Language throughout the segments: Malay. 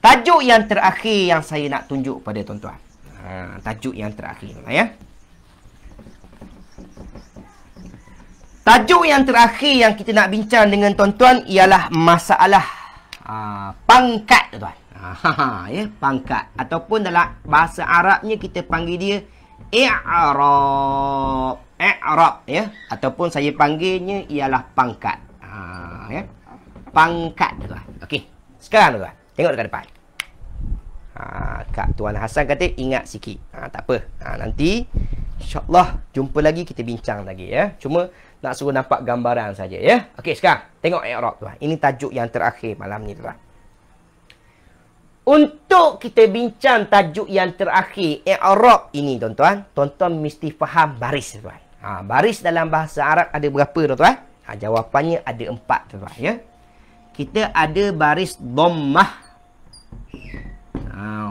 tajuk yang terakhir yang saya nak tunjuk pada tuan-tuan. Tajuk yang terakhir ya. Tajuk yang terakhir yang kita nak bincang dengan tuan-tuan ialah masalah pangkat tuan. Ya, pangkat ataupun dalam bahasa Arabnya kita panggil dia i'rab. I'rab ya, ataupun saya panggilnya ialah pangkat. Ya. Pangkat tuan. Okey. Sekarang tuan, tengok dekat depan. Kak Tuan Hasan kata ingat sikit. Tak apa. Nanti insya-Allah jumpa lagi, kita bincang lagi ya. Cuma nak suruh nampak gambaran saja ya. Okey, sekarang tengok i'rab tuan. Ini tajuk yang terakhir malam ni tuan. Untuk kita bincang tajuk yang terakhir i'rab ini tuan-tuan, tuan-tuan mesti faham baris tuan. Baris dalam bahasa Arab ada berapa tuan-tuan? Jawapannya ada 4 tuan-tuan ya. Kita ada baris dhammah.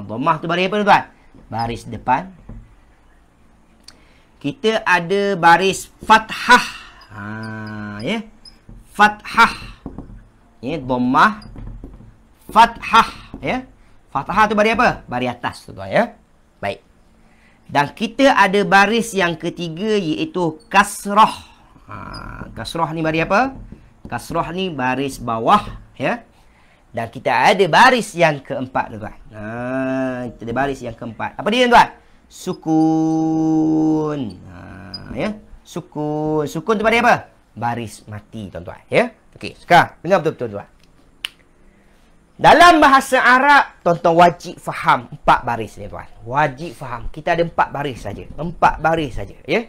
Dhammah tu baris apa tuan-tuan? Baris depan. Kita ada baris fathah. Ya. Fathah. Ya, dhammah, fathah ya. Fathah tu baris apa? Baris atas tu tuan ya. Baik. Dan kita ada baris yang ketiga iaitu kasrah. Kasrah ni baris apa? Kasrah ni baris bawah ya. Dan kita ada baris yang keempat tuan. Kita ada baris yang keempat. Apa dia tuan? Sukun. Ya. Sukun. Sukun tu baris apa? Baris mati tuan-tuan ya. Okey, sekarang dengar betul-betul tuan. Dalam bahasa Arab, tuan-tuan wajib faham 4 baris ni tuan. Wajib faham. Kita ada 4 baris saja. 4 baris saja ya.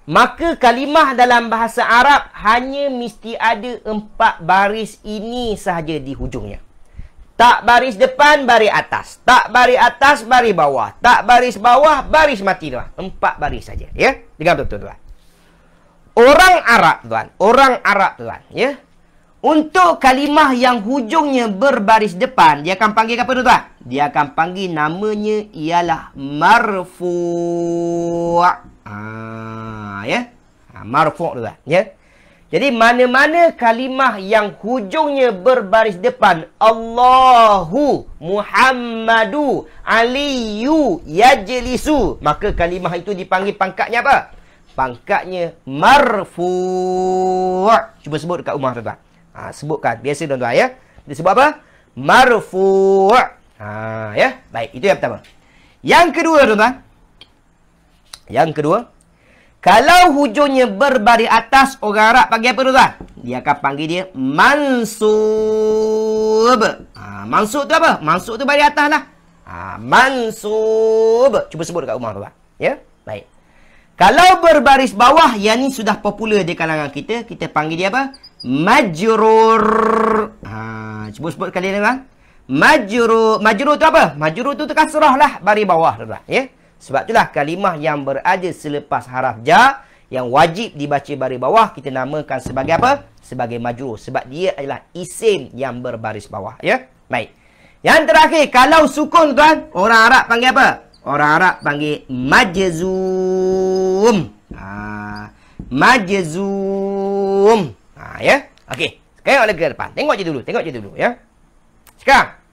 Maka kalimah dalam bahasa Arab hanya mesti ada 4 baris ini sahaja di hujungnya. Tak baris depan, baris atas. Tak baris atas, baris bawah. Tak baris bawah, baris mati tuan. 4 baris saja ya. Dengar betul tuan. Orang Arab tuan. Orang Arab tuan ya. Untuk kalimah yang hujungnya berbaris depan, dia akan panggil apa tuan? Dia akan panggil namanya ialah marfu'. Ya. Marfu' tuan ya. Jadi mana-mana kalimah yang hujungnya berbaris depan, Allahu, Muhammadu, Aliyu, Yajlisu, maka kalimah itu dipanggil pangkatnya apa? Pangkatnya marfu'. Cuba sebut dekat rumah tuan. Sebutkan. Biasa tuan-tuan ya. Dia sebut apa? Marfu'. Ya. Baik. Itu yang pertama. Yang kedua tuan-tuan. Yang kedua. Kalau hujungnya berbaris atas, orang Arab panggil apa tuan-tuan? Dia akan panggil dia mansub. Mansub tu apa? Mansub tu baris atas lah. Mansub. Cuba sebut dekat rumah tuan-tuan. Ya. Baik. Kalau berbaris bawah, yang ni sudah popular di kalangan kita. Kita panggil dia apa? Majrur. Cuba sebut sekali tuan. Majrur. Majrur tu apa? Majrur tu kasrah lah baris bawah tuan. Ya. Sebab itulah kalimah yang berada selepas haraf ja yang wajib dibaca baris bawah kita namakan sebagai apa? Sebagai majrur. Sebab dia adalah isim yang berbaris bawah. Ya. Baik. Yang terakhir, kalau sukun tuan, orang Arab panggil apa? Orang Arab panggil majzum. Majzum. Ya. Okey. Tengok lagi ke depan. Tengok je dulu. Tengok je dulu ya. Sekarang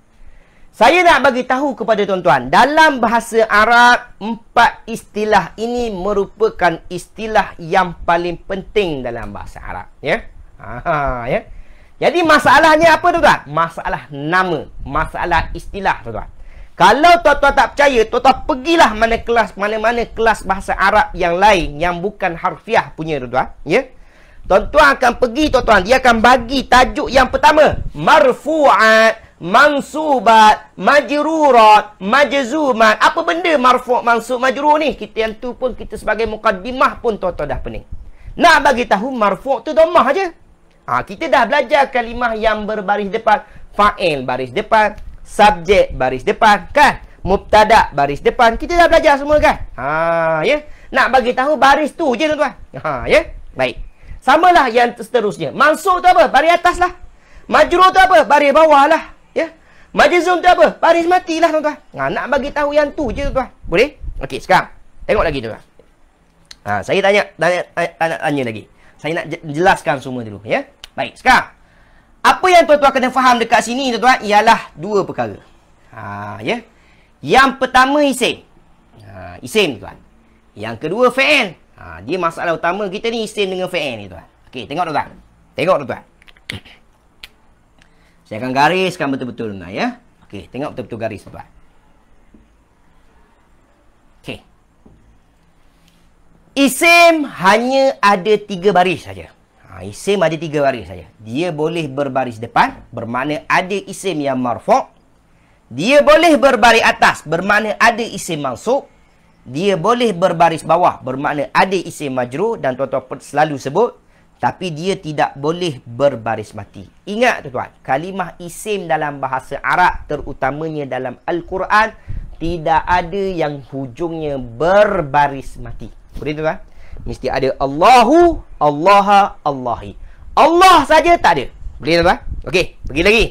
saya nak bagi tahu kepada tuan-tuan, dalam bahasa Arab 4 istilah ini merupakan istilah yang paling penting dalam bahasa Arab ya. Ya. Jadi masalahnya apa tuan-tuan? Masalah nama, masalah istilah tuan-tuan. Kalau tuan-tuan tak percaya, tuan-tuan pergilah mana-mana kelas bahasa Arab yang lain yang bukan harfiah punya tuan-tuan ya. Tuan-tuan akan pergi tuan-tuan, dia akan bagi tajuk yang pertama, marfu'at, mansubat, majrurat, majzumat. Apa benda marfu', mansub, majrur ni? Kita yang tu pun kita sebagai mukaddimah pun tuan-tuan dah pening. Nak bagi tahu marfu' tu dhammah aja. Kita dah belajar kalimah yang berbaris depan, fa'il baris depan, subjek baris depan kan? Mubtada baris depan. Kita dah belajar semua kan? Ya. Nak bagi tahu baris tu je tuan-tuan. Ya. Baik. Samalah yang seterusnya. Mansub tu apa? Baris atas lah. Majrur tu apa? Baris bawah lah. Ya. Majzum tu apa? Baris mati lah tuan-tuan. Nak bagi tahu yang tu je tuan-tuan. Boleh? Okey, sekarang tengok lagi tuan-tuan. Saya tanya lagi. Saya nak jelaskan semua dulu ya. Baik, sekarang apa yang tuan-tuan kena faham dekat sini tuan-tuan ialah 2 perkara. Ya. Yang pertama isim. Isim tuan. Yang kedua fi'il. Dia masalah utama kita ni isim dengan fi'il ni tuan. Okey, tengok tuan. Tengok tuan. Saya akan gariskan betul-betul tuan ya. Okey, tengok betul-betul garis tuan. Okey. Isim hanya ada 3 baris saja. Isim ada 3 baris saja. Dia boleh berbaris depan, bermakna ada isim yang marfu'. Dia boleh berbaris atas, bermakna ada isim mansub. Dia boleh berbaris bawah, bermakna ada isim majrur, dan tuan-tuan selalu sebut, tapi dia tidak boleh berbaris mati. Ingat tuan-tuan, kalimah isim dalam bahasa Arab, terutamanya dalam Al-Quran, tidak ada yang hujungnya berbaris mati. Boleh tuan-tuan? Mesti ada Allahu, Allaha, Allahi. Allah saja tak ada. Boleh tuan-tuan? Okey, pergi lagi.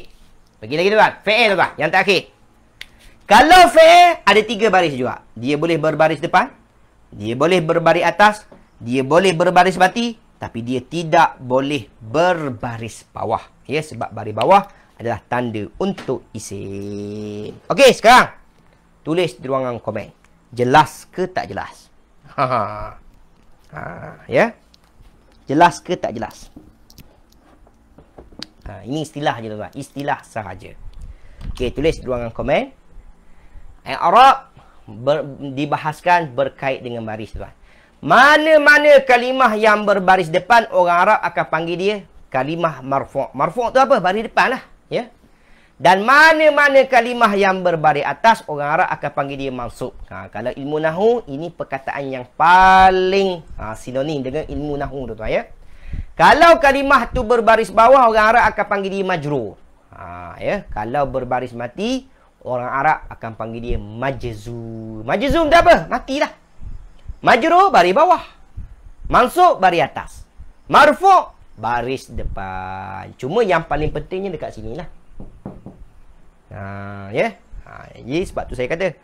Pergi lagi tuan-tuan. Fi'il tuan-tuan, yang terakhir. Kalau fi'il ada 3 baris juga. Dia boleh berbaris depan, dia boleh berbaris atas, dia boleh berbaris mati, tapi dia tidak boleh berbaris bawah. Ya, sebab baris bawah adalah tanda untuk isim. Okey, sekarang tulis di ruangan komen. Jelas ke tak jelas? Ya. Jelas ke tak jelas? Ini istilah je tuan-tuan. Istilah sahaja. Okey, tulis di ruangan komen. I'rab dibahaskan berkait dengan baris tuan. Mana-mana kalimah yang berbaris depan, orang Arab akan panggil dia kalimah marfu'. Marfu' tu apa? Baris depan lah. Ya. Dan mana-mana kalimah yang berbaris atas, orang Arab akan panggil dia mansub. Kalau ilmu nahu, ini perkataan yang paling sinonim dengan ilmu nahu tuan ya. Kalau kalimah tu berbaris bawah, orang Arab akan panggil dia majrur. Ya. Kalau berbaris mati, orang Arab akan panggil dia majzum. Majzum tu apa? Matilah. Majrur baris bawah. Mansub baris atas. Marfu' baris depan. Cuma yang paling pentingnya dekat sini lah. Ya. Jadi sebab tu saya kata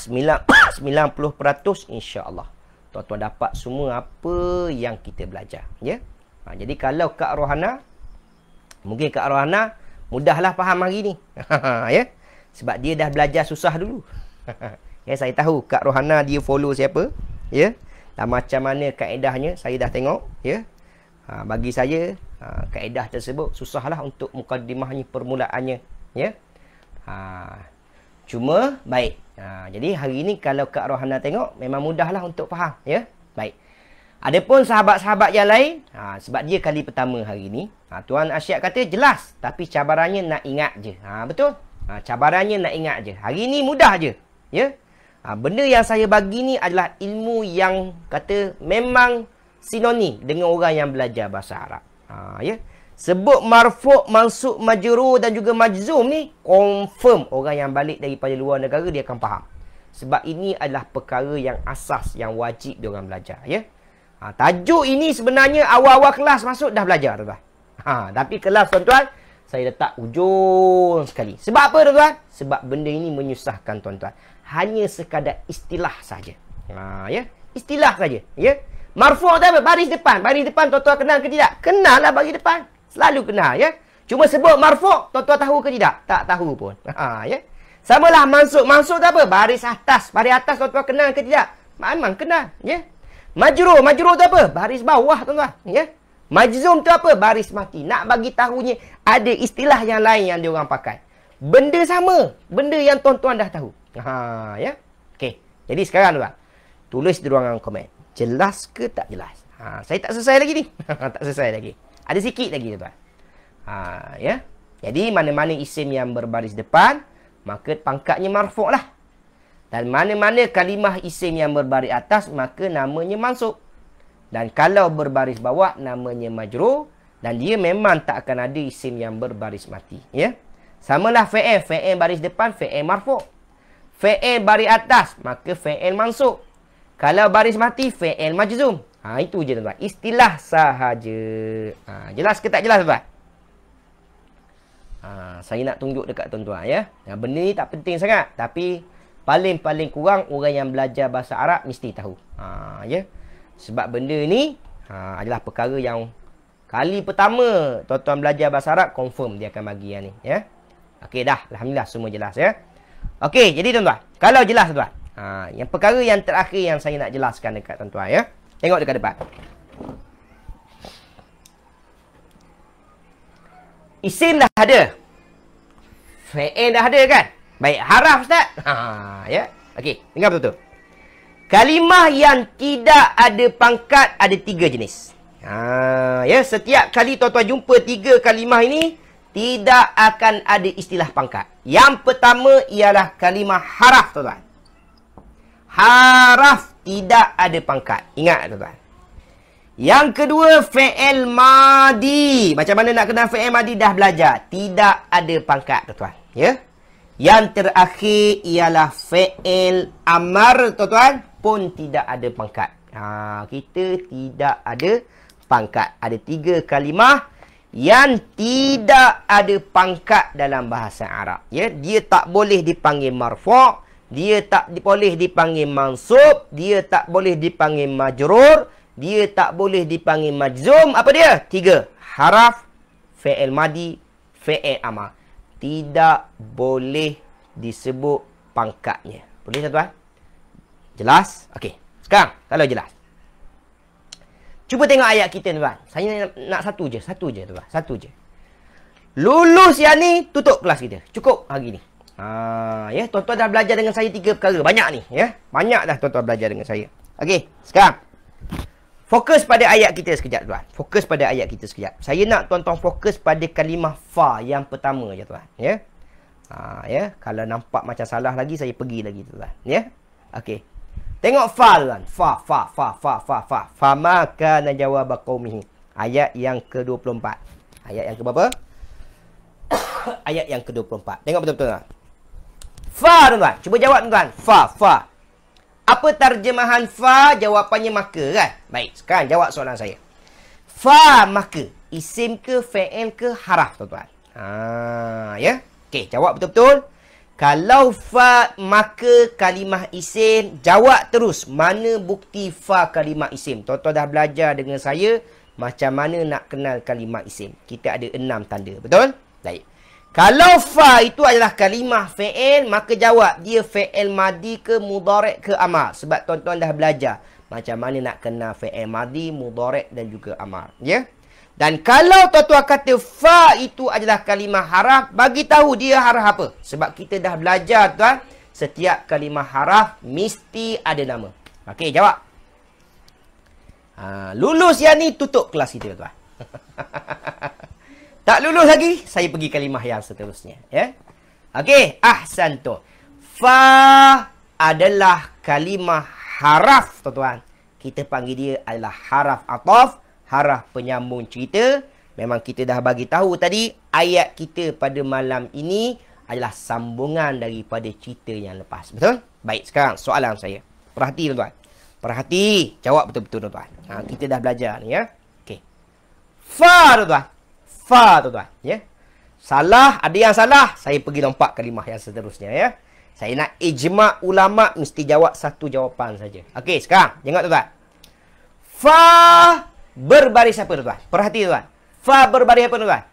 90% insya-Allah tuan-tuan dapat semua apa yang kita belajar, ya. Jadi kalau Kak Rohana, mungkin Kak Rohana mudahlah faham hari ni. Ya. Sebab dia dah belajar susah dulu. Ya, saya tahu Kak Rohana dia follow siapa, ya. Dan macam mana kaedahnya saya dah tengok, ya. Bagi saya kaedah tersebut susahlah untuk mukaddimahnya, permulaannya, ya. Cuma baik. Jadi hari ini kalau Kak Rohana tengok memang mudahlah untuk faham, ya. Baik. Adapun sahabat-sahabat yang lain, sebab dia kali pertama hari ini, Tuan Asyik kata jelas, tapi cabarannya nak ingat je. Betul? Cabarannya nak ingat je. Hari ini mudah je, ya. Benda yang saya bagi ni adalah ilmu yang kata memang sinonim dengan orang yang belajar bahasa Arab. Ya. Sebut marfu', mansub, majrur dan juga majzum ni, confirm orang yang balik daripada luar negara dia akan faham. Sebab ini adalah perkara yang asas, yang wajib diorang belajar, ya. Tajuk ini sebenarnya awal-awal kelas masuk dah belajar, tuan-tuan. Tapi kelas tuan-tuan saya letak ujung sekali. Sebab apa, tuan-tuan? Sebab benda ini menyusahkan tuan-tuan. Hanya sekadar istilah saja. Ya, istilah saja, ya. Marfu' tu apa? Baris depan. Baris depan tuan-tuan kenal ke tidak? Kenal lah baris depan. Selalu kenal, ya. Cuma sebut marfu', tuan-tuan tahu ke tidak? Tak tahu pun. Ya. Samalah mansub. Mansub tu apa? Baris atas. Baris atas tuan-tuan kenal ke tidak? Memang kenal, ya. Majrur. Majrur tu apa? Baris bawah, tuan-tuan, ya. Majzum tu apa? Baris mati. Nak bagi tahunya ada istilah yang lain yang diorang pakai. Benda sama. Benda yang tuan-tuan dah tahu. Ya. Okey. Jadi sekarang tuan, tulis di ruangan komen. Jelas ke tak jelas? Saya tak selesai lagi ni. Tak selesai lagi. Ada sikit lagi tuan. Ya. Jadi mana-mana isim yang berbaris depan, maka pangkatnya marfu' lah. Dan mana-mana kalimah isim yang berbaris atas, maka namanya mansub. Dan kalau berbaris bawah, namanya majrur. Dan dia memang tak akan ada isim yang berbaris mati. Ya. Samalah fi'il. Fi'il baris depan, fi'il marfu'. Fi'il baris atas, maka fi'il mansub. Kalau baris mati, fi'il majzum. Itu je tuan-tuan. Istilah sahaja. Jelas ke tak jelas tuan-tuan? Saya nak tunjuk dekat tuan-tuan, ya. Benda ni tak penting sangat. Tapi paling-paling kurang orang yang belajar bahasa Arab mesti tahu. Ya. Sebab benda ni adalah perkara yang kali pertama tuan-tuan belajar bahasa Arab, confirm dia akan bagi yang ni, ya. Okey dah. Alhamdulillah semua jelas ya. Okey, jadi tuan-tuan, kalau jelas tuan-tuan. Yang perkara yang terakhir yang saya nak jelaskan dekat tuan-tuan ya. Tengok dekat depan. Isim dah ada. Fi'il dah ada kan? Baik, haraf Ustaz. Ya. Okey, dengar betul-betul. Kalimah yang tidak ada pangkat ada 3 jenis. Ya, setiap kali tuan-tuan jumpa 3 kalimah ini, tidak akan ada istilah pangkat. Yang pertama ialah kalimah haraf, tuan-tuan. Haraf tidak ada pangkat. Ingat, tuan-tuan. Yang kedua, fi'il madi. Macam mana nak kenal fi'il madi? Dah belajar. Tidak ada pangkat, tuan-tuan. Ya. Yang terakhir ialah fi'il amar, tuan-tuan. Pun tidak ada pangkat. Kita tidak ada pangkat. Ada 3 kalimah yang tidak ada pangkat dalam bahasa Arab. Ya, dia tak boleh dipanggil marfu', dia tak boleh dipanggil mansub, dia tak boleh dipanggil majrur, dia tak boleh dipanggil majzum. Apa dia? 3. Haraf, fi'il madi, fi'il amar. Tidak boleh disebut pangkatnya. Boleh tuan-tuan? Jelas? Okey. Sekarang, kalau jelas. Cuba tengok ayat kita, tuan. Saya nak satu je, tuan. Satu je. Lulus yang ni, tutup kelas kita. Cukup hari ni. Ya, tuan-tuan dah belajar dengan saya 3 perkara. Banyak ni, ya. Banyak dah tuan-tuan belajar dengan saya. Okey, sekarang. Fokus pada ayat kita sekejap, tuan. Fokus pada ayat kita sekejap. Saya nak tuan-tuan fokus pada kalimah fa yang pertama je, tuan. Ya. Ya, kalau nampak macam salah lagi, saya pergi lagi, tuan. Ya. Okey. Tengok fa, tuan. Fa. Fama kana jawab qaumihi. Ayat yang ke-24. Ayat yang ke berapa? Ayat yang ke-24. Tengok betul-betul, tuan. Fa, tuan. Cuba jawab, tuan. Fa. Apa terjemahan fa? Jawapannya maka, kan? Baik, sekarang jawab soalan saya. Fa maka. Isim ke, fi'il ke, haraf, tuan. Ya. Okey, jawab betul-betul. Kalau fa maka kalimah isim, jawab terus mana bukti fa kalimah isim. Tuan-tuan dah belajar dengan saya macam mana nak kenal kalimah isim. Kita ada 6 tanda, betul? Baik. Kalau fa itu adalah kalimah fi'il, maka jawab dia fi'il madi ke mudhari' ke amar. Sebab tuan-tuan dah belajar macam mana nak kenal fi'il madi, mudhari' dan juga amar. Ya? Dan kalau tuan-tuan kata fa itu adalah kalimah haraf, bagi tahu dia haraf apa. Sebab kita dah belajar, tuan, setiap kalimah haraf mesti ada nama. Okey, jawab. Lulus yang ni, tutup kelas kita, tuan. Tak lulus lagi, saya pergi kalimah yang seterusnya. Ya? Okey, ahsantu. Fa adalah kalimah haraf, tuan-tuan. Kita panggil dia adalah haraf ataf. Haraf penyambung cerita. Memang kita dah bagi tahu tadi, ayat kita pada malam ini adalah sambungan daripada cerita yang lepas. Betul? Baik, sekarang soalan saya. Perhati, tuan-tuan. Perhati. Jawab betul-betul, tuan-tuan. Kita dah belajar ni, ya. Okey. Fa, tuan-tuan. Fa, tuan-tuan. Ya. Salah, ada yang salah, saya pergi lompat kalimah yang seterusnya, ya. Saya nak ijma' ulama' mesti jawab satu jawapan saja. Okey, sekarang. Tengok, tuan-tuan. Fa berbaris apa, tuan? Perhati, tuan. Fa berbaris apa, tuan?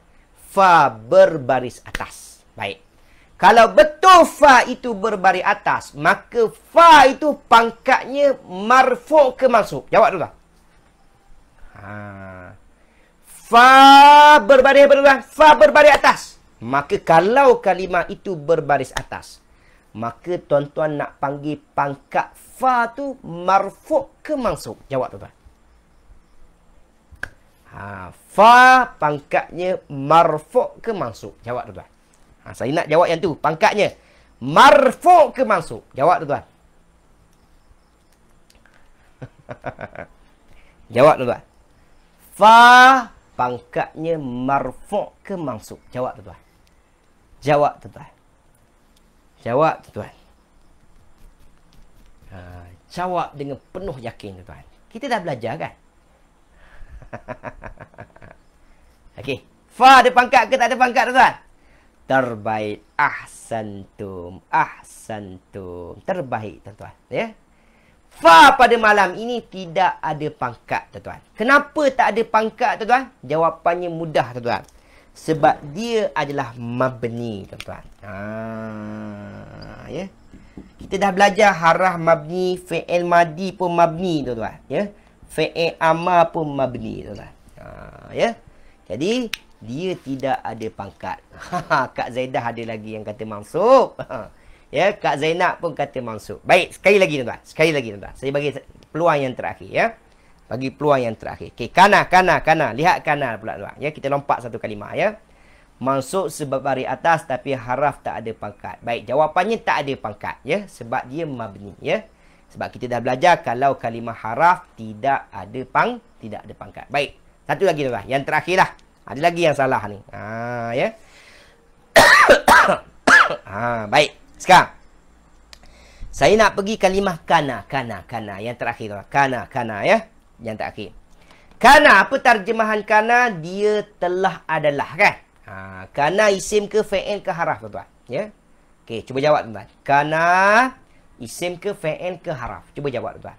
Fa berbaris atas. Baik. Kalau betul fa itu berbaris atas, maka fa itu pangkatnya marfu' ke mansub? Jawab, tuan. Fa berbaris apa, tuan? Fa berbaris atas. Maka kalau kalimah itu berbaris atas, maka tuan-tuan nak panggil pangkat fa tu marfu' ke mansub? Jawab, tuan. Fa pangkatnya marfu' ke mansub? Jawab, tuan. Saya nak jawab yang tu. Pangkatnya marfu' ke mansub? Jawab, tuan. Jawab, tuan. Fa pangkatnya marfu' ke mansub? Jawab, tuan. Jawab, tuan. Jawab, tuan. Jawab dengan penuh yakin, tuan. Kita dah belajar, kan? Okey. Fa ada pangkat ke tak ada pangkat, tuan? Terbaik. Ahsantum. Terbaik, tuan-tuan. Ya. Fa pada malam ini tidak ada pangkat, tuan-tuan. Kenapa tak ada pangkat, tuan-tuan? Jawapannya mudah, tuan-tuan. Sebab dia adalah mabni, tuan-tuan. Ya. Kita dah belajar harah mabni, fi'il madi pun mabni, tuan-tuan. Ya. Fi'il amar pun mabni, tuan-tuan. Ya. Jadi dia tidak ada pangkat. Kak Zaidah ada lagi yang kata mansub. Ya, Kak Zainab pun kata mansub. Baik, sekali lagi, tuan-tuan. Sekali lagi, tuan-tuan. Saya bagi peluang yang terakhir, ya. Bagi peluang yang terakhir. Okey, kana. Lihat kana pula, tuan. Ya, kita lompat satu kalimah, ya. Mansub sebab baris atas tapi haraf tak ada pangkat. Baik, jawapannya tak ada pangkat, ya. Sebab dia mabni, ya. Sebab kita dah belajar kalau kalimah haraf tidak ada pangkat. Baik, satu lagi, tuan. Yang terakhirlah. Ada lagi yang salah ni. Ya. Baik. Sekarang saya nak pergi kalimah kana. Yang terakhir, tuan. Kana, ya. Yang terakhir. Kana, apa terjemahan kana? Dia telah adalah, kan? Kana isim ke fi'il ke haraf, tuan-tuan? Ya. Okey, cuba jawab, tuan-tuan. Kana isim ke fi'il ke haraf? Cuba jawab, tuan-tuan.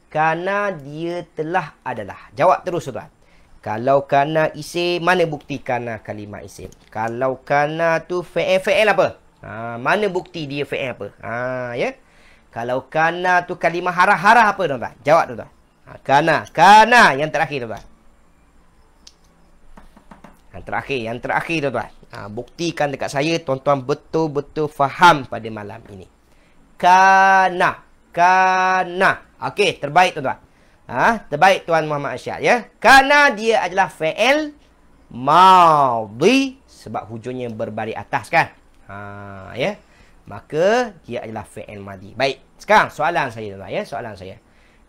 Kana dia telah adalah. Jawab terus, tuan-tuan. Kalau kana isim, mana bukti kana kalimah isim? Kalau kana tu fi'il apa? Mana bukti dia fi'il apa? Ya. Kalau kana tu kalimah harah apa, tuan-tuan? Jawab, tuan-tuan. Kana yang terakhir, tuan-tuan. Yang terakhir, tuan-tuan. Buktikan dekat saya, tuan-tuan betul-betul faham pada malam ini. Kana. Okey, terbaik, tuan-tuan. Terbaik, Tuan Muhammad Arsyad, ya. Kana dia adalah fi'il madhi sebab hujungnya berbaris atas, kan? Ya. Maka dia adalah fi'il madhi. Baik. Sekarang soalan saya, tuan-tuan, ya. Soalan saya.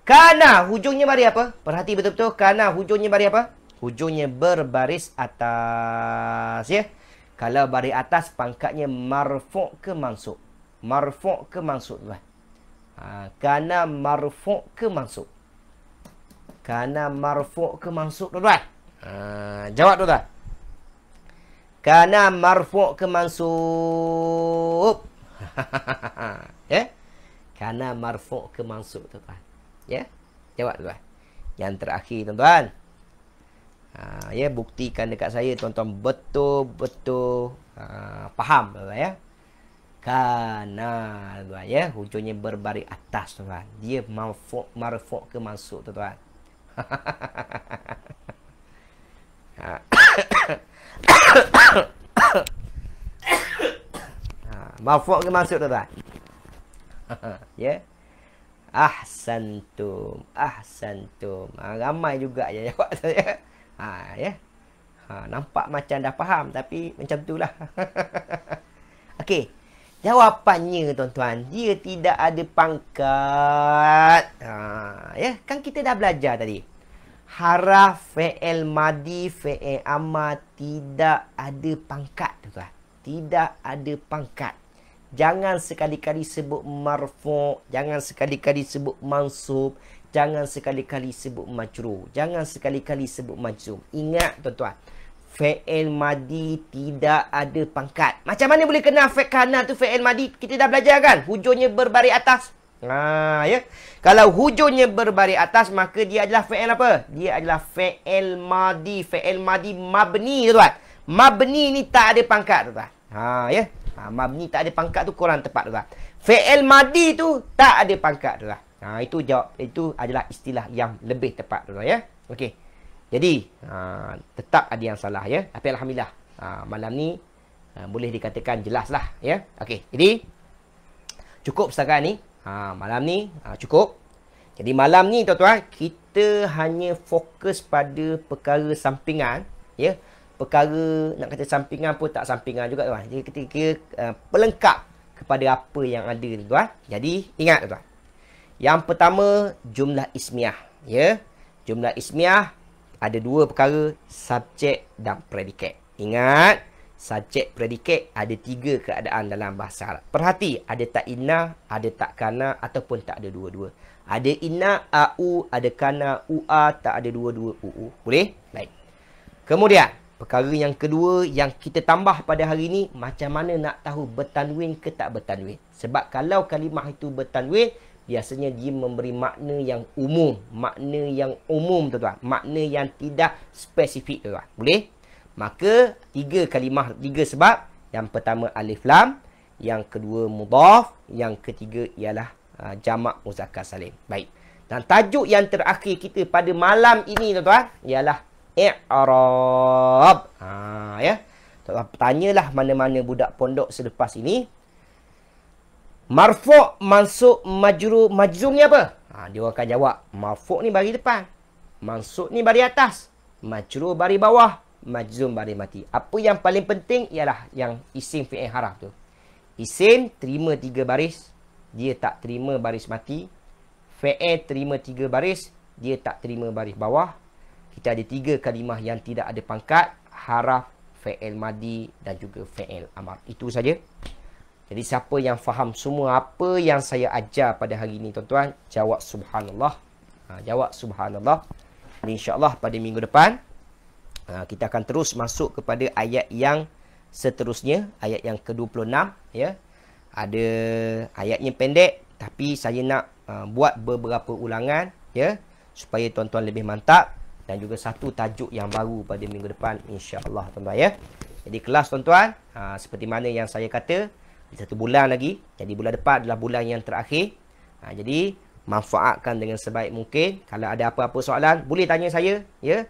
Kana hujungnya baris apa? Perhati betul-betul. Kana hujungnya baris apa? Hujungnya berbaris atas, ya. Kalau baris atas pangkatnya marfu' ke mansub? Marfu' ke mansub, tuan? Kana marfu' ke mansub? Kana marfu' ke mansub, tuan-tuan? Jawab, tuan-tuan. Kana marfu' ke mansub? Ya. Kana marfu' ke mansub, tuan-tuan. Ya. Jawab, tuan-tuan. Yang terakhir, tuan-tuan. Ya, buktikan dekat saya, tuan-tuan betul-betul faham, tuan-tuan, ya. Kana, tuan-tuan, ya. Hujungnya berbaris atas, tuan-tuan. Dia marfu' ke mansub, tuan-tuan. Marfu' ke mansub, tuan-tuan? Ya. Ahsantum. Ramai juga yang jawab saya. Ya. Nampak macam dah faham tapi macam itulah. Okey. Jawapannya, tuan-tuan, dia tidak ada pangkat. Ya, kan kita dah belajar tadi. Haraf fi'il madi, fi'il amar tidak ada pangkat, tuan-tuan. Tidak ada pangkat. Jangan sekali-kali sebut marfu', jangan sekali-kali sebut mansub, jangan sekali-kali sebut majrur, jangan sekali-kali sebut majzum. Ingat, tuan-tuan, fi'il madi tidak ada pangkat. Macam mana boleh kenal kana tu fi'il madi? Kita dah belajar, kan? Hujungnya berbaris atas. Ya. Kalau hujungnya berbaris atas, maka dia adalah fi'il apa? Dia adalah fi'il madi. Fi'il madi mabni, tuan-tuan. Mabni ni tak ada pangkat, tuan-tuan. Ya. Mabni tak ada pangkat tu kurang tepat, tuan. Fi'il madi tu tak ada pangkat, tuan. Itu adalah istilah yang lebih tepat, tuan, ya. Okey. Jadi tetap ada yang salah, ya. Tapi alhamdulillah malam ni boleh dikatakan jelaslah, ya. Okey. Jadi cukup setakat ni. Malam ni cukup. Jadi malam ni, tuan-tuan, kita hanya fokus pada perkara sampingan, ya. Perkara nak kata sampingan pun tak sampingan juga, tuan. Jadi kita pelengkap kepada apa yang ada, tuan. Jadi ingat, tuan. Yang pertama, jumlah ismiah, ya. Jumlah ismiah ada dua perkara, subjek dan predikat. Ingat, subjek predikat ada tiga keadaan dalam bahasa Arab. Perhati, ada tak inna, ada tak kana ataupun tak ada dua-dua. Ada inna, au, ada kana, ua, tak ada dua-dua uu. Boleh? Baik. Kemudian perkara yang kedua yang kita tambah pada hari ini, macam mana nak tahu bertanwin ke tak bertanwin. Sebab kalau kalimah itu bertanwin, biasanya dia memberi makna yang umum. Makna yang umum, tuan-tuan. Makna yang tidak spesifik, tuan-tuan. Boleh? Maka 3 kalimah, 3 sebab. Yang pertama alif lam, yang kedua mudhaf, yang ketiga ialah jamak muzakkar salim. Baik. Dan tajuk yang terakhir kita pada malam ini tuan-tuan ialah i'rab. Ya. Tuan-tuan tanyalah mana-mana budak pondok selepas ini. Marfu', mansub, majrur, majzum ni apa? Dia akan jawab. Marfu' ni baris depan. Mansub ni baris atas. Majrur baris bawah. Majzum baris mati. Apa yang paling penting ialah yang isim fi'il haraf tu. Isim terima 3 baris, dia tak terima baris mati. Fi'il terima 3 baris, dia tak terima baris bawah. Kita ada 3 kalimah yang tidak ada pangkat, haraf, fi'il madi dan juga fi'il amar. Itu saja. Jadi siapa yang faham semua apa yang saya ajar pada hari ini tuan-tuan, jawab subhanallah. Jawab subhanallah. InsyaAllah pada minggu depan kita akan terus masuk kepada ayat yang seterusnya, ayat yang ke-26 ya. Ada ayatnya pendek tapi saya nak buat beberapa ulangan ya supaya tuan-tuan lebih mantap, dan juga satu tajuk yang baru pada minggu depan insya-Allah tuan-tuan ya. Jadi kelas tuan-tuan seperti mana yang saya kata, 1 bulan lagi. Jadi bulan depan adalah bulan yang terakhir. Jadi manfaatkan dengan sebaik mungkin. Kalau ada apa-apa soalan boleh tanya saya ya.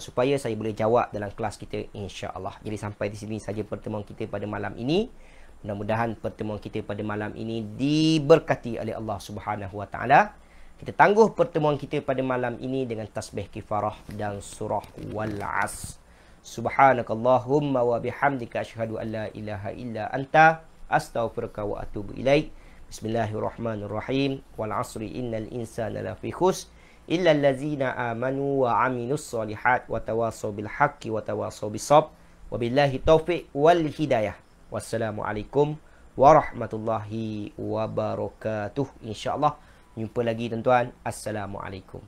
Supaya saya boleh jawab dalam kelas kita insya-Allah. Jadi sampai di sini saja pertemuan kita pada malam ini. Mudah-mudahan pertemuan kita pada malam ini diberkati oleh Allah Subhanahu wa taala. Kita tangguh pertemuan kita pada malam ini dengan tasbih kifarah dan surah Wal 'Asr. Subhanakallahumma wa bihamdika asyhadu an la ilaha illa anta astaghfiruka wa atubu ilaik. Bismillahirrahmanirrahim. Wal 'asri innal insana lafi khusr illa allazina amanu wa 'amilus solihat wa tawasaw bil haqqi wa tawasaw bis sabr. Wabillahi taufiq wal hidayah. Wassalamualaikum warahmatullahi wabarakatuh. InsyaAllah jumpa lagi tuan-tuan. Assalamualaikum.